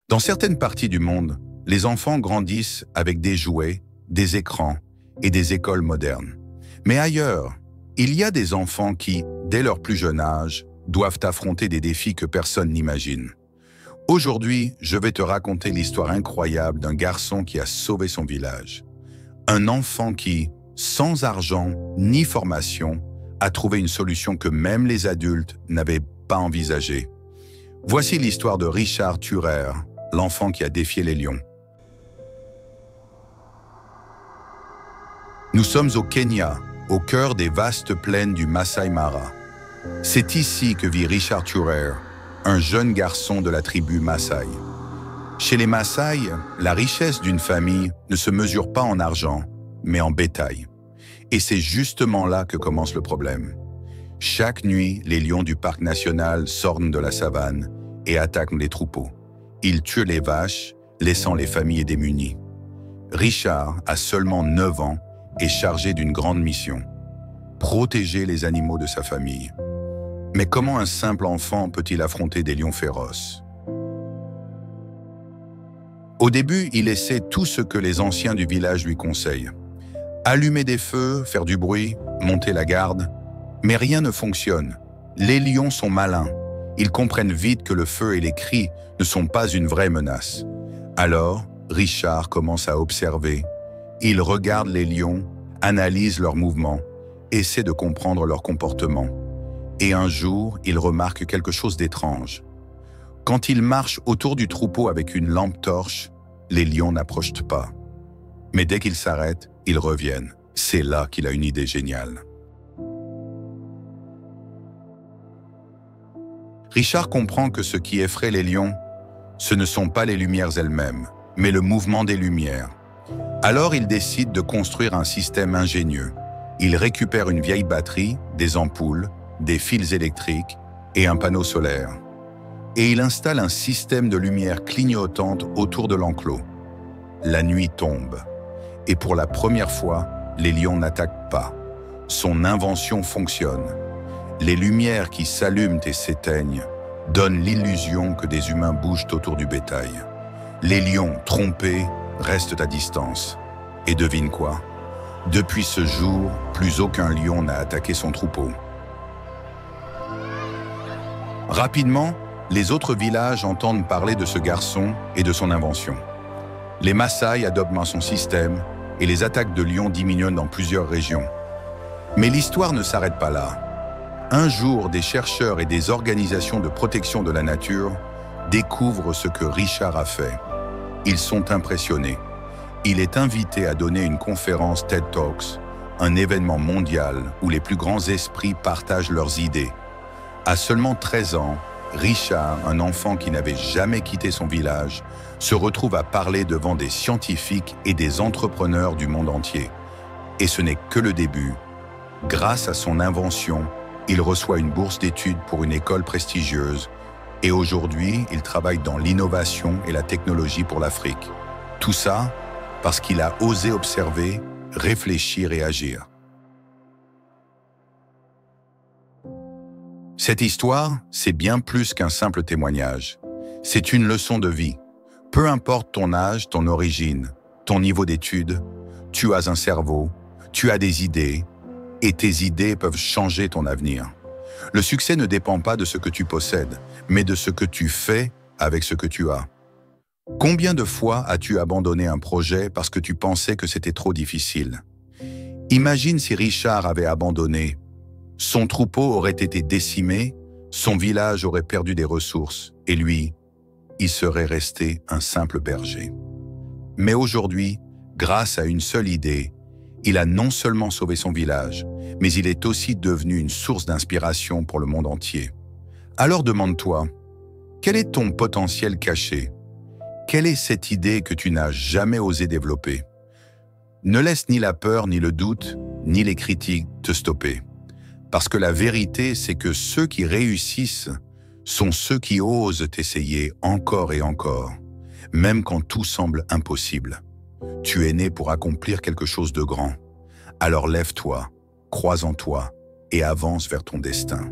Dans certaines parties du monde, les enfants grandissent avec des jouets, des écrans et des écoles modernes. Mais ailleurs, il y a des enfants qui, dès leur plus jeune âge, doivent affronter des défis que personne n'imagine. Aujourd'hui, je vais te raconter l'histoire incroyable d'un garçon qui a sauvé son village. Un enfant qui, sans argent ni formation, a trouvé une solution que même les adultes n'avaient pas envisagée. Voici l'histoire de Richard Thurer, l'enfant qui a défié les lions. Nous sommes au Kenya, au cœur des vastes plaines du Masai Mara. C'est ici que vit Richard Thurer, un jeune garçon de la tribu Maasai. Chez les Maasai, la richesse d'une famille ne se mesure pas en argent, mais en bétail. Et c'est justement là que commence le problème. Chaque nuit, les lions du parc national sortent de la savane et attaquent les troupeaux. Ils tuent les vaches, laissant les familles démunies. Richard a seulement 9 ans et chargé d'une grande mission: protéger les animaux de sa famille. Mais comment un simple enfant peut-il affronter des lions féroces? Au début, il essaie tout ce que les anciens du village lui conseillent. Allumer des feux, faire du bruit, monter la garde. Mais rien ne fonctionne. Les lions sont malins. Ils comprennent vite que le feu et les cris ne sont pas une vraie menace. Alors, Richard commence à observer. Il regarde les lions, analyse leurs mouvements, essaie de comprendre leur comportement. Et un jour, il remarque quelque chose d'étrange. Quand il marche autour du troupeau avec une lampe torche, les lions n'approchent pas. Mais dès qu'ils s'arrêtent, ils reviennent. C'est là qu'il a une idée géniale. Richard comprend que ce qui effraie les lions, ce ne sont pas les lumières elles-mêmes, mais le mouvement des lumières. Alors il décide de construire un système ingénieux. Il récupère une vieille batterie, des ampoules, des fils électriques et un panneau solaire. Et il installe un système de lumière clignotante autour de l'enclos. La nuit tombe. Et pour la première fois, les lions n'attaquent pas. Son invention fonctionne. Les lumières qui s'allument et s'éteignent donnent l'illusion que des humains bougent autour du bétail. Les lions, trompés, restent à distance. Et devine quoi? Depuis ce jour, plus aucun lion n'a attaqué son troupeau. Rapidement, les autres villages entendent parler de ce garçon et de son invention. Les Maasai adoptent son système et les attaques de lions diminuent dans plusieurs régions. Mais l'histoire ne s'arrête pas là. Un jour, des chercheurs et des organisations de protection de la nature découvrent ce que Richard a fait. Ils sont impressionnés. Il est invité à donner une conférence TED Talks, un événement mondial où les plus grands esprits partagent leurs idées. À seulement 13 ans, Richard, un enfant qui n'avait jamais quitté son village, se retrouve à parler devant des scientifiques et des entrepreneurs du monde entier. Et ce n'est que le début. Grâce à son invention, il reçoit une bourse d'études pour une école prestigieuse et aujourd'hui, il travaille dans l'innovation et la technologie pour l'Afrique. Tout ça parce qu'il a osé observer, réfléchir et agir. Cette histoire, c'est bien plus qu'un simple témoignage. C'est une leçon de vie. Peu importe ton âge, ton origine, ton niveau d'études, tu as un cerveau, tu as des idées, et tes idées peuvent changer ton avenir. Le succès ne dépend pas de ce que tu possèdes, mais de ce que tu fais avec ce que tu as. Combien de fois as-tu abandonné un projet parce que tu pensais que c'était trop difficile? Imagine si Richard avait abandonné. Son troupeau aurait été décimé, son village aurait perdu des ressources, et lui, il serait resté un simple berger. Mais aujourd'hui, grâce à une seule idée, il a non seulement sauvé son village, mais il est aussi devenu une source d'inspiration pour le monde entier. Alors demande-toi, quel est ton potentiel caché? Quelle est cette idée que tu n'as jamais osé développer? Ne laisse ni la peur, ni le doute, ni les critiques te stopper. Parce que la vérité, c'est que ceux qui réussissent sont ceux qui osent essayer encore et encore, même quand tout semble impossible. Tu es né pour accomplir quelque chose de grand. Alors lève-toi, crois en toi et avance vers ton destin.